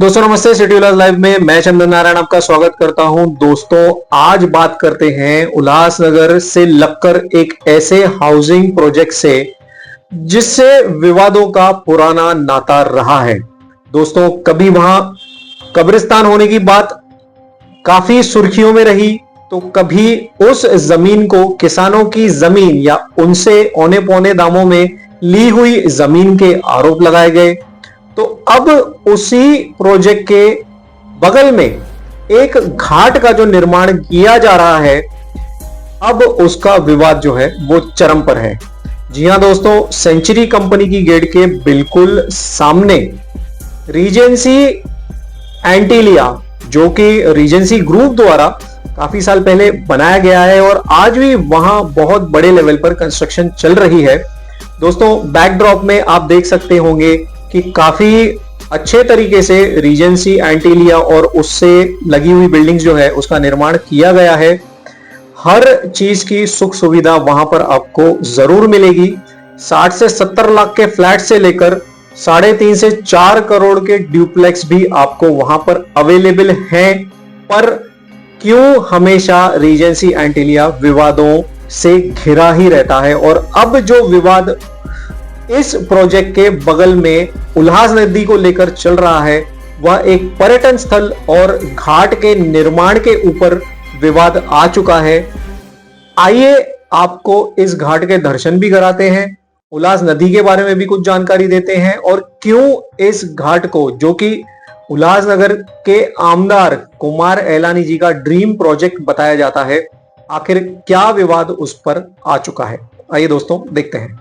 दोस्तों नमस्ते, सिटी विलास लाइव में मैं चंदन नारायण आपका स्वागत करता हूं। दोस्तों आज बात करते हैं उल्लासनगर से लगकर एक ऐसे हाउसिंग प्रोजेक्ट से जिससे विवादों का पुराना नाता रहा है। दोस्तों कभी वहां कब्रिस्तान होने की बात काफी सुर्खियों में रही, तो कभी उस जमीन को किसानों की जमीन या उनसे औने पौने दामों में ली हुई जमीन के आरोप लगाए गए। तो अब उसी प्रोजेक्ट के बगल में एक घाट का जो निर्माण किया जा रहा है, अब उसका विवाद जो है वो चरम पर है। जी हां दोस्तों, सेंचुरी कंपनी की गेट के बिल्कुल सामने रीजेंसी एंटीलिया, जो कि रीजेंसी ग्रुप द्वारा काफी साल पहले बनाया गया है और आज भी वहां बहुत बड़े लेवल पर कंस्ट्रक्शन चल रही है। दोस्तों बैकड्रॉप में आप देख सकते होंगे कि काफी अच्छे तरीके से रीजेंसी एंटीलिया और उससे लगी हुई बिल्डिंग्स जो है उसका निर्माण किया गया है। हर चीज की सुख सुविधा वहां पर आपको जरूर मिलेगी। 60 से 70 लाख के फ्लैट से लेकर 3.5 से 4 करोड़ के ड्यूप्लेक्स भी आपको वहां पर अवेलेबल हैं। पर क्यों हमेशा रीजेंसी एंटीलिया विवादों से घिरा ही रहता है? और अब जो विवाद इस प्रोजेक्ट के बगल में उल्हास नदी को लेकर चल रहा है, वह एक पर्यटन स्थल और घाट के निर्माण के ऊपर विवाद आ चुका है। आइए आपको इस घाट के दर्शन भी कराते हैं, उल्हास नदी के बारे में भी कुछ जानकारी देते हैं और क्यों इस घाट को, जो कि उल्लासनगर के आमदार कुमार एलानी जी का ड्रीम प्रोजेक्ट बताया जाता है, आखिर क्या विवाद उस पर आ चुका है। आइए दोस्तों देखते हैं।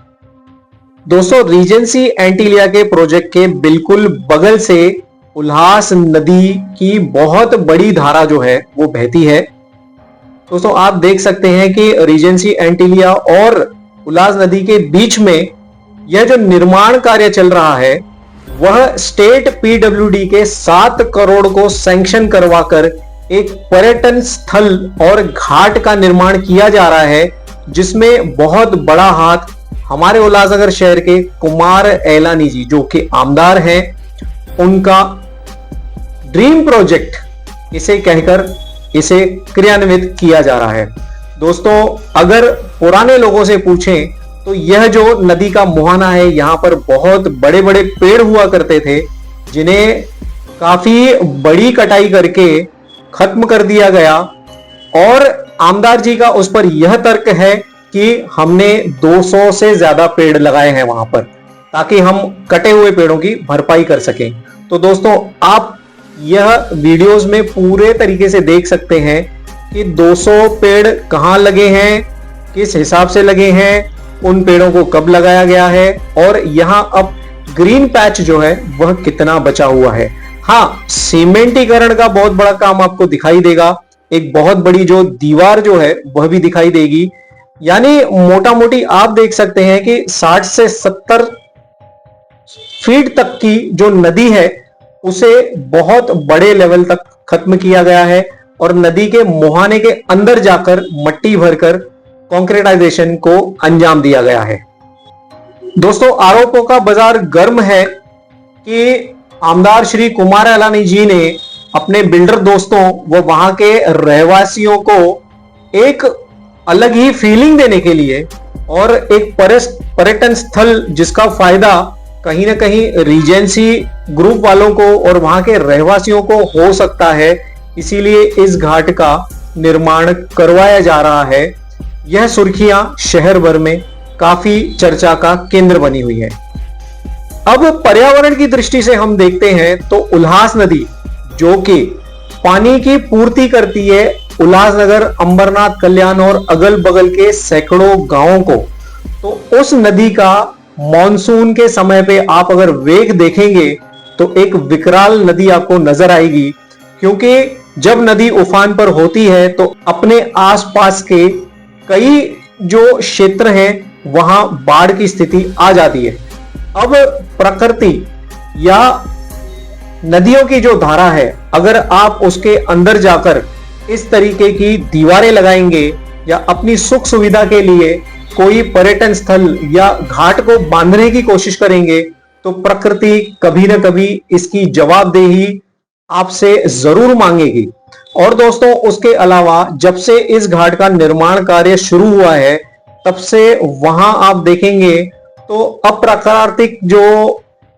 दोस्तों रीजेंसी एंटीलिया के प्रोजेक्ट के बिल्कुल बगल से उल्हास नदी की बहुत बड़ी धारा जो है वो बहती है। दोस्तों आप देख सकते हैं कि रीजेंसी एंटीलिया और उल्हास नदी के बीच में यह जो निर्माण कार्य चल रहा है, वह स्टेट पीडब्ल्यूडी के 7 करोड़ को सैंक्शन करवाकर एक पर्यटन स्थल और घाट का निर्माण किया जा रहा है, जिसमें बहुत बड़ा हाथ हमारे उल्लासनगर शहर के कुमार एलानी जी, जो कि आमदार हैं, उनका ड्रीम प्रोजेक्ट इसे कहकर इसे क्रियान्वित किया जा रहा है। दोस्तों अगर पुराने लोगों से पूछें तो यह जो नदी का मुहाना है, यहां पर बहुत बड़े बड़े पेड़ हुआ करते थे, जिन्हें काफी बड़ी कटाई करके खत्म कर दिया गया। और आमदार जी का उस पर यह तर्क है कि हमने 200 से ज्यादा पेड़ लगाए हैं वहां पर, ताकि हम कटे हुए पेड़ों की भरपाई कर सकें। तो दोस्तों आप यह वीडियोस में पूरे तरीके से देख सकते हैं कि 200 पेड़ कहां लगे हैं, किस हिसाब से लगे हैं, उन पेड़ों को कब लगाया गया है और यहां अब ग्रीन पैच जो है वह कितना बचा हुआ है। हाँ, सीमेंटीकरण का बहुत बड़ा काम आपको दिखाई देगा। एक बहुत बड़ी जो दीवार जो है वह भी दिखाई देगी। यानी मोटा मोटी आप देख सकते हैं कि 60 से 70 फीट तक की जो नदी है उसे बहुत बड़े लेवल तक खत्म किया गया है और नदी के मुहाने के अंदर जाकर मट्टी भरकर कॉन्क्रीटाइजेशन को अंजाम दिया गया है। दोस्तों आरोपों का बाजार गर्म है कि आमदार श्री कुमार एलानी जी ने अपने बिल्डर दोस्तों व वहां के रहवासियों को एक अलग ही फीलिंग देने के लिए और एक पर्यटन स्थल जिसका फायदा कहीं ना कहीं रीजेंसी ग्रुप वालों को और वहां के रहवासियों को हो सकता है, इसीलिए इस घाट का निर्माण करवाया जा रहा है। यह सुर्खियां शहर भर में काफी चर्चा का केंद्र बनी हुई है। अब पर्यावरण की दृष्टि से हम देखते हैं तो उल्हास नदी, जो कि पानी की पूर्ति करती है उल्लासनगर, अंबरनाथ, कल्याण और अगल बगल के सैकड़ों गांवों को, तो उस नदी का मॉनसून के समय पे आप अगर वेग देखेंगे तो एक विकराल नदी आपको नजर आएगी। क्योंकि जब नदी उफान पर होती है तो अपने आसपास के कई जो क्षेत्र हैं वहां बाढ़ की स्थिति आ जाती है। अब प्रकृति या नदियों की जो धारा है, अगर आप उसके अंदर जाकर इस तरीके की दीवारें लगाएंगे या अपनी सुख सुविधा के लिए कोई पर्यटन स्थल या घाट को बांधने की कोशिश करेंगे, तो प्रकृति कभी ना कभी इसकी जवाबदेही आपसे जरूर मांगेगी। और दोस्तों उसके अलावा जब से इस घाट का निर्माण कार्य शुरू हुआ है तब से वहां आप देखेंगे तो अप्राकृतिक जो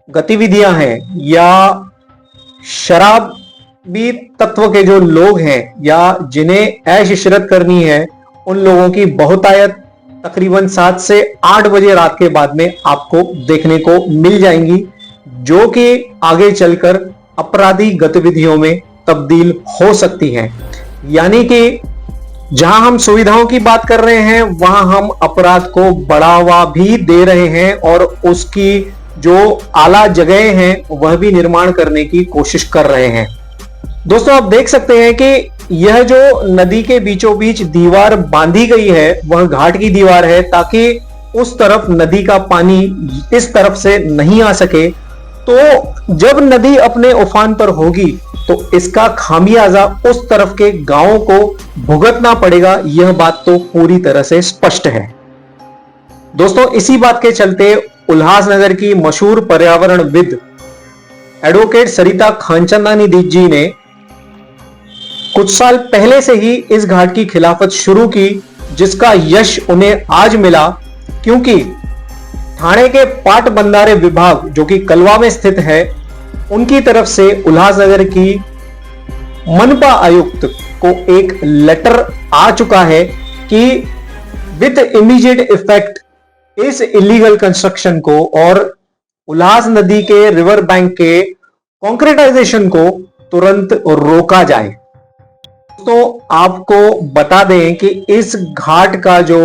गतिविधियां हैं या शराबी तत्व के जो लोग हैं या जिन्हें ऐश इशरत करनी है उन लोगों की बहुतायत तकरीबन 7 से 8 बजे रात के बाद में आपको देखने को मिल जाएंगी, जो कि आगे चलकर अपराधी गतिविधियों में तब्दील हो सकती हैं। यानी कि जहां हम सुविधाओं की बात कर रहे हैं वहां हम अपराध को बढ़ावा भी दे रहे हैं और उसकी जो आला जगह हैं वह भी निर्माण करने की कोशिश कर रहे हैं। दोस्तों आप देख सकते हैं कि यह जो नदी के बीचों बीच दीवार बांधी गई है वह घाट की दीवार है, ताकि उस तरफ नदी का पानी इस तरफ से नहीं आ सके। तो जब नदी अपने उफान पर होगी तो इसका खामियाजा उस तरफ के गांवों को भुगतना पड़ेगा, यह बात तो पूरी तरह से स्पष्ट है। दोस्तों इसी बात के चलते उल्लासनगर की मशहूर पर्यावरणविद एडवोकेट सरिता खानचंदानी जी ने कुछ साल पहले से ही इस घाट की खिलाफत शुरू की, जिसका यश उन्हें आज मिला, क्योंकि थाने के पाट बंधारे विभाग जो कि कलवा में स्थित है उनकी तरफ से उल्लासनगर की मनपा आयुक्त को एक लेटर आ चुका है कि विद इमीडिएट इफेक्ट इस इलीगल कंस्ट्रक्शन को और उल्लास नदी के रिवर बैंक के कॉन्क्रीटाइजेशन को तुरंत रोका जाए। तो आपको बता दें कि इस घाट का जो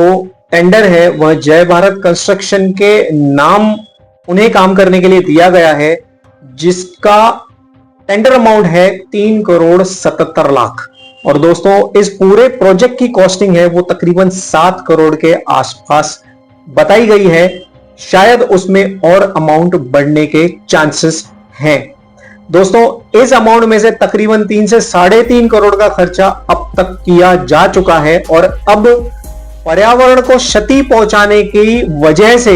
टेंडर है वह जय भारत कंस्ट्रक्शन के नाम उन्हें काम करने के लिए दिया गया है, जिसका टेंडर अमाउंट है 3,77,00,000। और दोस्तों इस पूरे प्रोजेक्ट की कॉस्टिंग है वो तकरीबन 7 करोड़ के आसपास बताई गई है। शायद उसमें और अमाउंट बढ़ने के चांसेस हैं। दोस्तों इस अमाउंट में से तकरीबन 3 से 3.5 करोड़ का खर्चा अब तक किया जा चुका है और अब पर्यावरण को क्षति पहुंचाने की वजह से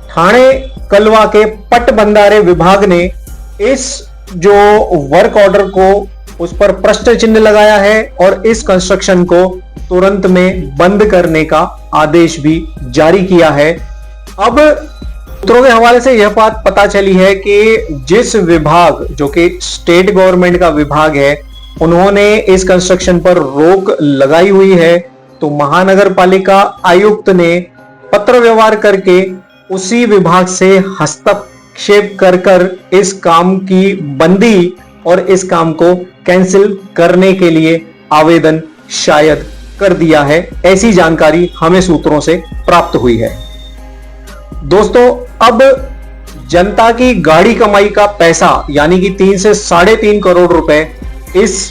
थाने कलवा के पट बंधारे विभाग ने इस जो वर्क ऑर्डर को उस पर प्रश्न चिन्ह लगाया है और इस कंस्ट्रक्शन को तुरंत में बंद करने का आदेश भी जारी किया है। अब सूत्रों के हवाले से यह बात पता चली है कि जिस विभाग जो कि स्टेट गवर्नमेंट का विभाग है उन्होंने इस कंस्ट्रक्शन पर रोक लगाई हुई है, तो महानगर पालिका आयुक्त ने पत्र व्यवहार करके उसी विभाग से हस्तक्षेप कर इस काम की बंदी और इस काम को कैंसिल करने के लिए आवेदन शायद कर दिया है। ऐसी जानकारी हमें सूत्रों से प्राप्त हुई है। दोस्तों अब जनता की गाड़ी कमाई का पैसा यानी कि 3 से 3.5 करोड़ रुपए इस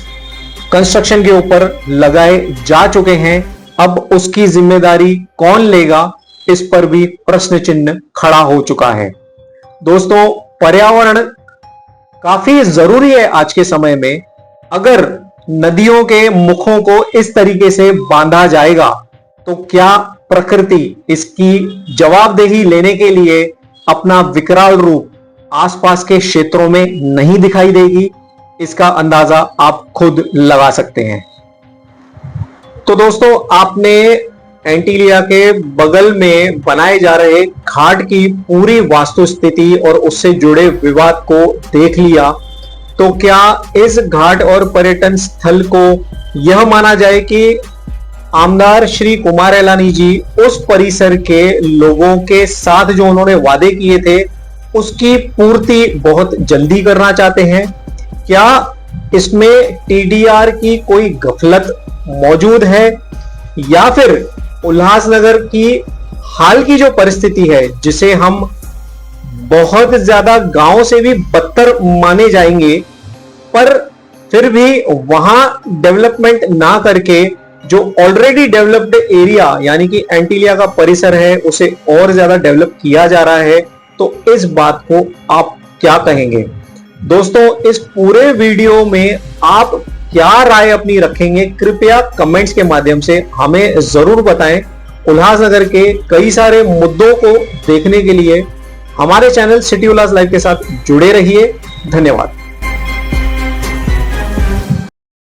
कंस्ट्रक्शन के ऊपर लगाए जा चुके हैं। अब उसकी जिम्मेदारी कौन लेगा, इस पर भी प्रश्न चिन्ह खड़ा हो चुका है। दोस्तों पर्यावरण काफी जरूरी है आज के समय में। अगर नदियों के मुखों को इस तरीके से बांधा जाएगा तो क्या प्रकृति इसकी जवाबदेही लेने के लिए अपना विकराल रूप आसपास के क्षेत्रों में नहीं दिखाई देगी? इसका अंदाजा आप खुद लगा सकते हैं। तो दोस्तों आपने एंटीलिया के बगल में बनाए जा रहे घाट की पूरी वास्तु स्थिति और उससे जुड़े विवाद को देख लिया। तो क्या इस घाट और पर्यटन स्थल को यह माना जाए कि आमदार श्री कुमार एलानी जी उस परिसर के लोगों के साथ जो उन्होंने वादे किए थे उसकी पूर्ति बहुत जल्दी करना चाहते हैं? क्या इसमें टीडीआर की कोई गफलत मौजूद है या फिर उल्लासनगर की हाल की जो परिस्थिति है जिसे हम बहुत ज्यादा गांव से भी बदतर माने जाएंगे, पर फिर भी वहां डेवलपमेंट ना करके जो ऑलरेडी डेवलप्ड एरिया यानी कि एंटीलिया का परिसर है उसे और ज्यादा डेवलप किया जा रहा है, तो इस बात को आप क्या कहेंगे? दोस्तों इस पूरे वीडियो में आप क्या राय अपनी रखेंगे, कृपया कमेंट्स के माध्यम से हमें जरूर बताएं। उल्लासनगर के कई सारे मुद्दों को देखने के लिए हमारे चैनल सिटी उल्लास लाइव के साथ जुड़े रहिए। धन्यवाद।